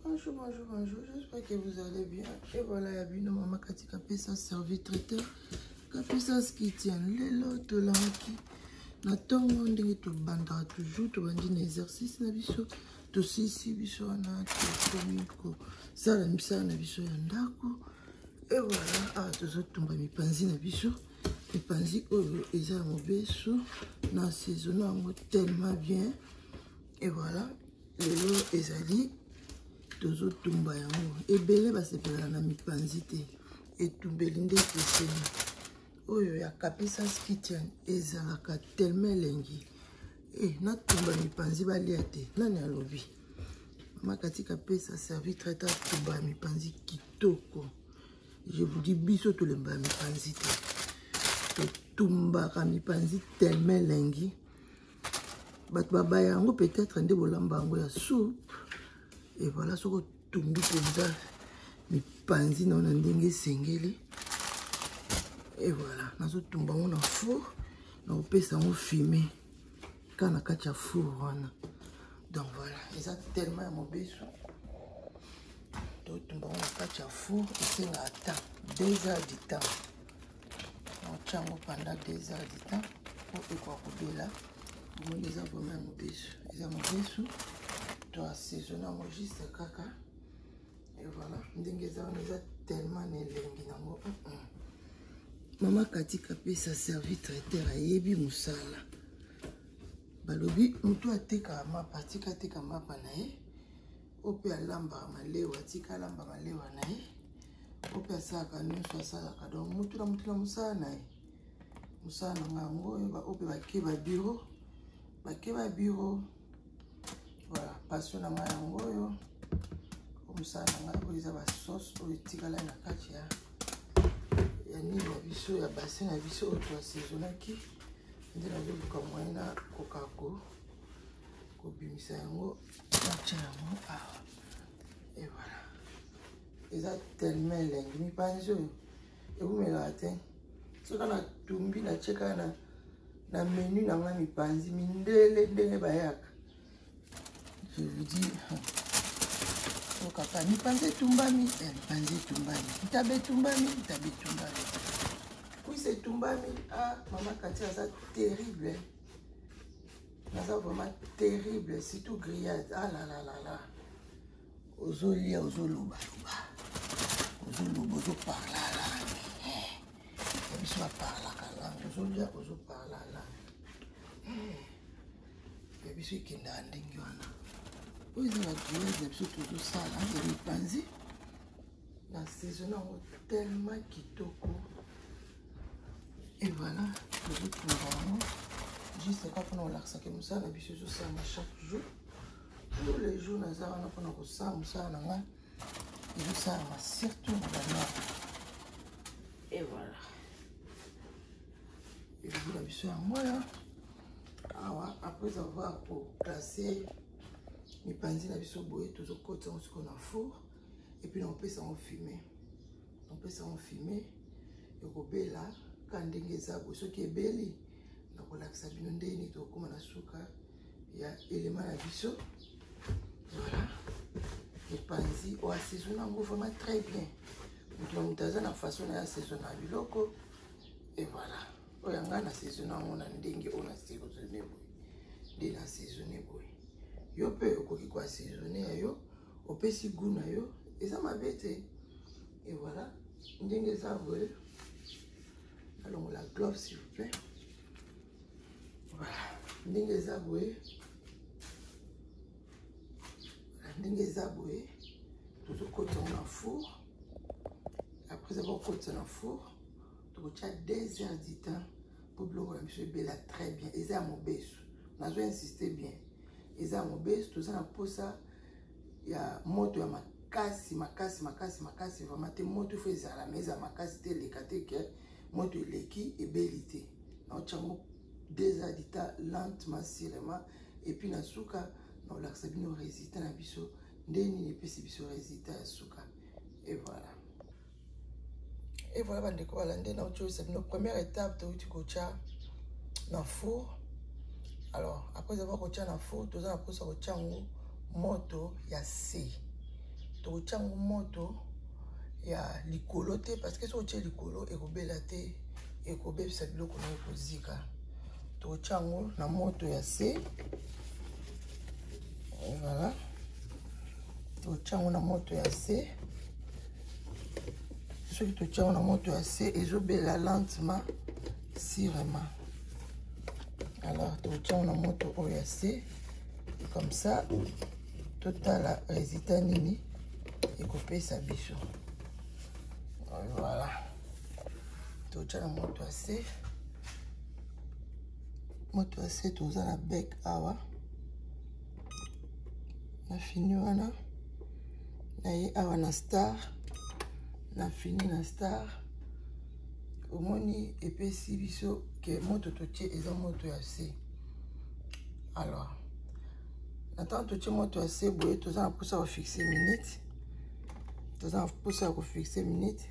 Bonjour, bonjour, bonjour. J'espère que vous allez bien. Et voilà, il y a bien maman qui a ça servi traiteur. Qui ça ce qui tient les lots là qui. Natongo ndenge to banda toujours to bandi na exercice na biso. To sisi biso na to komiko. Ça la misa na biso ya ndako. Et voilà, ah tozo tumba mipanzi na biso. Mipanzi oyo eza mobeso na saison yango tellement bien. Et voilà, lelo ezali tozo tumba yango ebele basepela na mipanzi te etumbeli nde keseni oyo ya kapisa skitian ezalaka tellement elengi na tumba mipanzi balia te nani alobi mama katika pesa servi traita tumba mipanzi kitoko. Je vous dis biso tolemba mipanzi te totumbaka mipanzi tellement elengi bato babaya yango peut-être nde bolamba yango ya soupe. Et voilà ce que tout le monde mi panzi na ndenge sengeli. Et voilà, nazo tumba na four, na opesa on fumé kana kacha four wana. Donc voilà, ça tellement mobeso. To tumba na kacha four, et nga ata 2 heures du temps. On chango pendant 2 heures du temps pour quoi kubela. Bon les a vraiment mobeso. Ils a mobeso. To assaisonner moi juste kaka. Et voilà, ndenge za on est tellement nelengi nango. Mama katika pesa servi traiteur ayebi musala. Balobi mutu ateka mapa tika teka mapa na ye. Ope alamba malewa tika alamba malewa na ye. Ope asaka nyonso asalaka donc mutu na musala na ye. Musala nango ba ope bakeba bureau. Bakeba bureau. Voilà, passion na nga yango yo. Comme ça na nga oyo eza ba sauce oyo tikala na kati ya nini na biso ya bassin na biso oyo to assaisonnaki. Nde nazobuka moyen na kokako kobimisa yango natia yango awa. Et voilà. Eza tellement elengi mipanzi oyo ekumelaka te. Soki na tumbi na tieka na menu na nga mipanzi mindele ndenge bayaka. Je vous dis, oh papa, ni panze tumbami, ni panze tumbami, tabe tumbami, tabe tumbami. Oui, c'est tumbami. Ah, maman Katia, ça terrible. Ça vraiment terrible, c'est tout grillade. Ah là là là là. Ozolia, ozoluba, ozoluba, ozo parla là. Et puis parla là. Ozolia, ozo parla là. Et puis c'est qui n'a ndingi wana. Oui, c'est la grillade, c'est tout ça, là, c'est les panzi. La saison est tellement kitoko. Et voilà, je vais prendre juste quand on a l'accent comme ça, on a besoin de ça chaque jour. Tous les jours, on a ça, on a ça, on a et ça, on a surtout dans la. Et voilà. Et vous avez besoin de moi, là. Après avoir classé. Mi panzi na biso boye toujours côté on se qu'on a four et puis on peut ça en fumer. On peut ça en fumer et robela quand ndenge za bo so ki ebeli na kolakisa bino ndeni to koma na suka ya élément na biso. Voilà. Mi panzi o assaisonner ngo vraiment très bien. Donc dans une façon na assaisonner biloko et voilà. O yanga na assaisonner ngo na ndenge on a assaisonner boye. De la assaisonner boye. Yo pe okoki ko assaisonner yo opesi goût na yo eza mabete. Et voilà ndenge za boye allons la glove s'il vous plaît. Voilà ndenge za boye ndenge za boye tout côté on a four. Après avoir côté on a four tout ça 2 heures du temps pour bloquer la monsieur bela très bien et ça mon beso na zo insister bien. Et ça mon best tout ça na posa ya moto ya makasi vraiment te moto faut ça la maison makasi te lekate ke moto leki et belité na chango 2 heures d'ita lentement seulement et puis na suka na la sabino résultat na biso ndeni ne pesi biso résultat ya suka. Et voilà bande ko balande na ocho sabino première étape to uti kocha na four. Alors, après avoir coché dans la four, tout ça, après ça, moto, ya C. tokotia yango moto ya likolo te parce que soki otie likolo ekobela te ekobebisa biloko na ekozika. Tokotia yango na moto ya se. Voilà. Tokotia yango na moto ya se. Soki totia yango na moto ya se ezobela lentement sirement. Alors tokotia yango na moto oyo ya se. Comme ça totala résultat nini ekopesa biso. Voilà. Tokotia na moto ya se. Moto ya se toza na bec awa. Na fini wana. Na ye awa na star. Na fini na star. Omoni epesi biso ke moto totie eza moto ya se. Alors. Nathan totie moto ya se boye toza na posa ko fixer minute. Toza na posa ko fixer minute.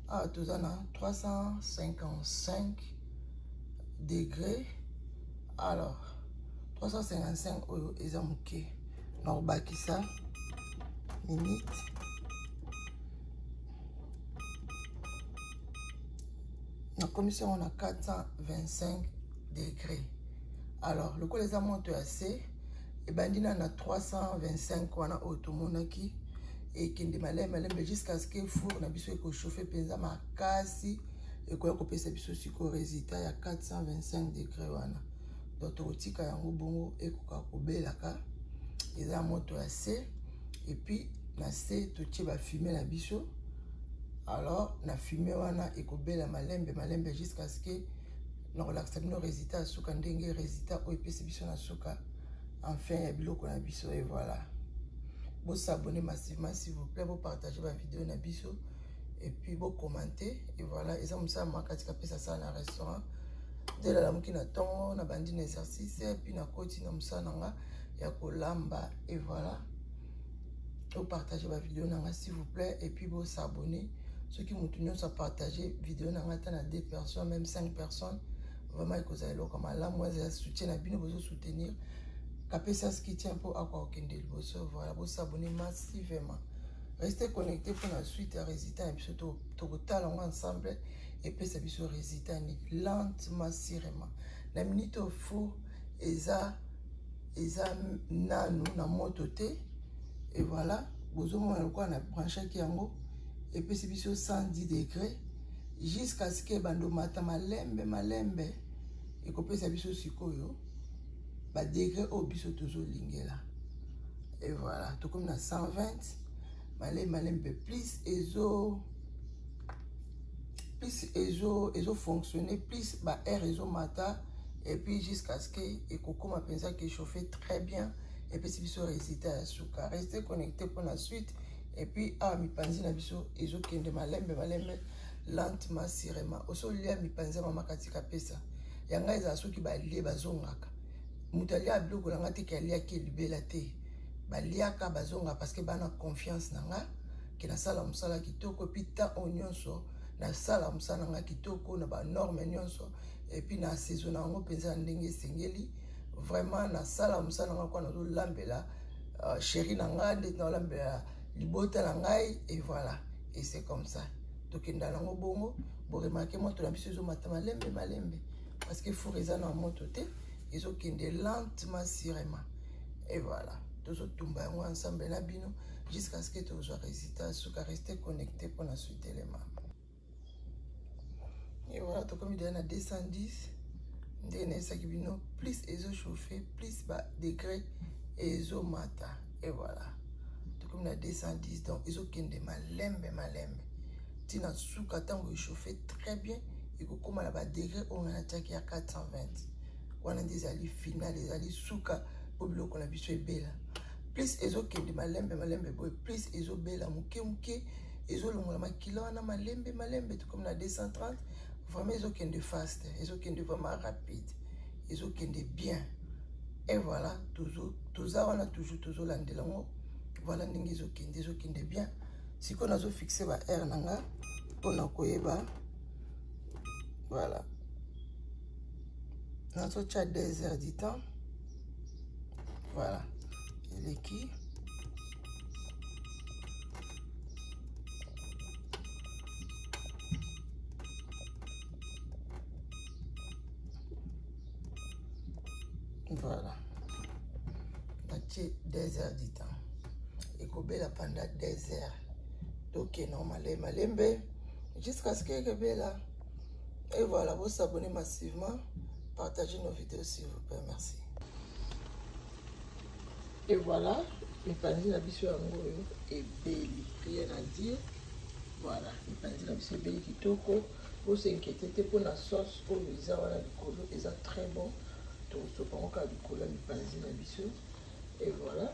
Ah, toza na 355 degrés. Alors, 355 oyo eza moke. Na obakisa minute. Na commission on a 425 degrés. Alors, le les amonto assez et bandina na 325 wana otomonaki et kende malembe jusqu'à ce que four na biso eko chauffer penza makasi et ko kopesa biso siko résultat ya 425 degrés wana. Donc otika yango bongo ekoka kobelaka eza moto assez et puis na se to tie ba fumer na biso. Alors na fumer wana ekobela malembe jusqu'à ce que na relaxa no résultat suka ndenge résultat o epesi biso na suka enfin ya biloko na biso et voilà. Vous s'abonnez massivement s'il vous plaît, vous partagez ma vidéo na biso et puis vous commentez et voilà. Et ça me ça moi katika pesa ça na restaurant de la muki na tongo na bandi na exercice et puis na koti na musa nanga ya kolamba et voilà. Vous partagez ma vidéo nanga s'il vous plaît et puis vous s'abonnez. Ceux qui m'ont tenu à partager vidéo nanga à 2 personnes même 5 personnes vraiment que vous allez là comme là moi je soutiens la bien vous soutenir. Capez ça ce qui tient pour avoir aucun de vous voilà vous s'abonner massivement. Restez connectés pour la suite à résultat et puis surtout total ensemble et puis ça biso résultat ni lentement sirement. La minute au four eza nanu na moto te et voilà vous au quoi na branché qui yango et puis c'est biso 110 degrés jusqu'à ce que bando mata malembe et kopé ça biso sikoyo ba degré au biso tozo lingela et voilà tout comme na 120 malembe plus ezo fonctionner plus ba air ezo mata et puis jusqu'à ce que et kokoma pensa que chauffer très bien et puis c'est biso résultat ya suka. Restez connectés pour la suite et puis ah mi panzi na biso ezo kende malembe lentement sirement oso lia mi panzi mama katika pesa yanga eza soki ba lie bazongaka mutalia biloko na ngati ke lia ke libela te baliaka bazonga parce que bana confiance nanga ke na sala musala kitoko pita onyonso na sala musala nanga kitoko na ba norme nyonso et puis na saison nango penza ndenge sengeli vraiment na sala musala nanga kwa na zo lambela chéri nanga nde na lambela libota na ngai et voilà et c'est comme ça tokenda nango bongo bo remarquer moto na biso zo mata malembe parce que four eza na moto te ils ont kende lentement sirement et voilà tous tumba yango ensemble na bino jusqu'à ce que tu sois résultat suka rester connecté pour la suite élément et voilà tout comme il y a 210 ndene saki bino plus ezo chauffer plus bas degré ezo mata et voilà tout comme na 210 donc ils ont kende malembe tina suka tango chauffer très bien et ko koma la ba degré on a attaqué à 420 wana ndezali final ezali suka po biloko na biso ebela plus ezokende malembe boy plus ezobela muke ezolongola makila wana malembe tout comme na 230 vraiment ezokende fast ezokende vraiment rapide ezokende bien et voilà toujours wana toujours tozolandela ngo voilà ndenge ezokende bien siko nazo fixer ba air nanga pona koyeba voilà. Notre chat 2 heures du temps. Voilà. Il est qui? Voilà. Natie 2 heures du temps. Et Kobela pendant 2 heures. Donc, normalement, malembe. Jusqu'à ce que Kobela. Et voilà, vous vous abonnez massivement. Partagez nos vidéos s'il vous plaît. Merci. Et voilà. Les panzi la biso et belli. Rien à dire. Voilà. Les panzi la biso belli kitoko. Vous s'inquiétez pour la sauce. Pour les avoir du colo. Ils sont très bons. Donc, ce qu'on a du colo. Les panzi la biso. Et voilà.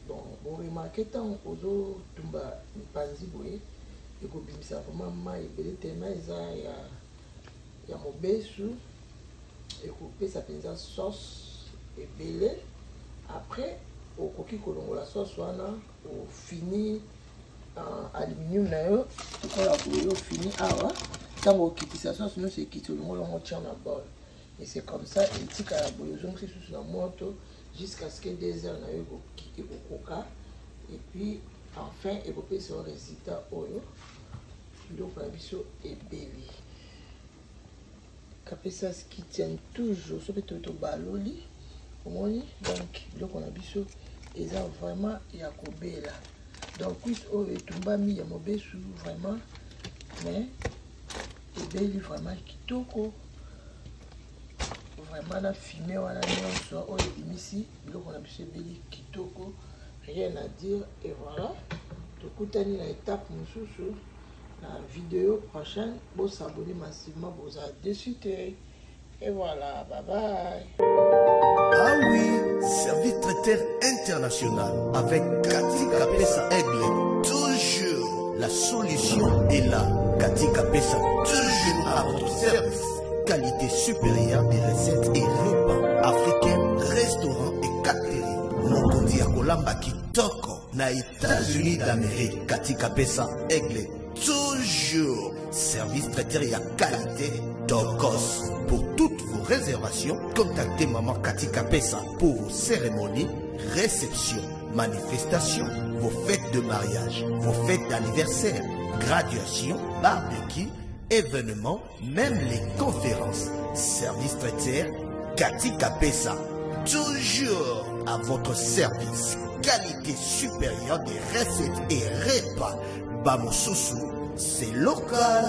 Bon, vous remarquez tant aux autres tumba les panzi boye. Et vous bimisa vraiment maï belli tellement il y a mon besu. Et vous coupez sa pinza sauce et belli. Après, au coquille colongo la sauce wana au fini en aluminium na yo tokola boyo fini awa tango okitisa sauce no c'est kiti olongo longo tient na bol et c'est comme ça et tika la boyo zongo sous la moto jusqu'à ce que 2 heures na yo koka et puis enfin et vous pouvez ce résultat oyo donc la biso est belli kapesa ce qui tient toujours so peut to baloli omoni donc donc on a biso et ça vraiment il y a Kobela donc oui oh et tumbami ya mobesu vraiment mais et belli vraiment kitoko vraiment la fumée wana nyonso oh et ici donc on a biso belli kitoko rien à dire et voilà tokutani na étape mosusu la vidéo prochaine vous s'abonnez massivement vous a dessus et voilà bye bye. Ah oui, service traiteur international avec Kati Kapesa Aigle. Toujours la solution est là. Kati Kapesa, toujours à votre service. Qualité supérieure des recettes et repas africains, restaurants et catering. Mokondi ya kolamba kitoko na États-Unis d'Amérique. Kati Kapesa Aigle. Toujours service traiteur et à qualité Tokos. Pour toutes vos réservations, contactez Maman Kati Kapesa pour vos cérémonies, réceptions, manifestations, vos fêtes de mariage, vos fêtes d'anniversaire, graduation, barbecue, événements, même les conférences. Service traiteur Kati Kapesa. Toujours à votre service. Qualité supérieure des recettes et repas. Bamosusu, c'est local.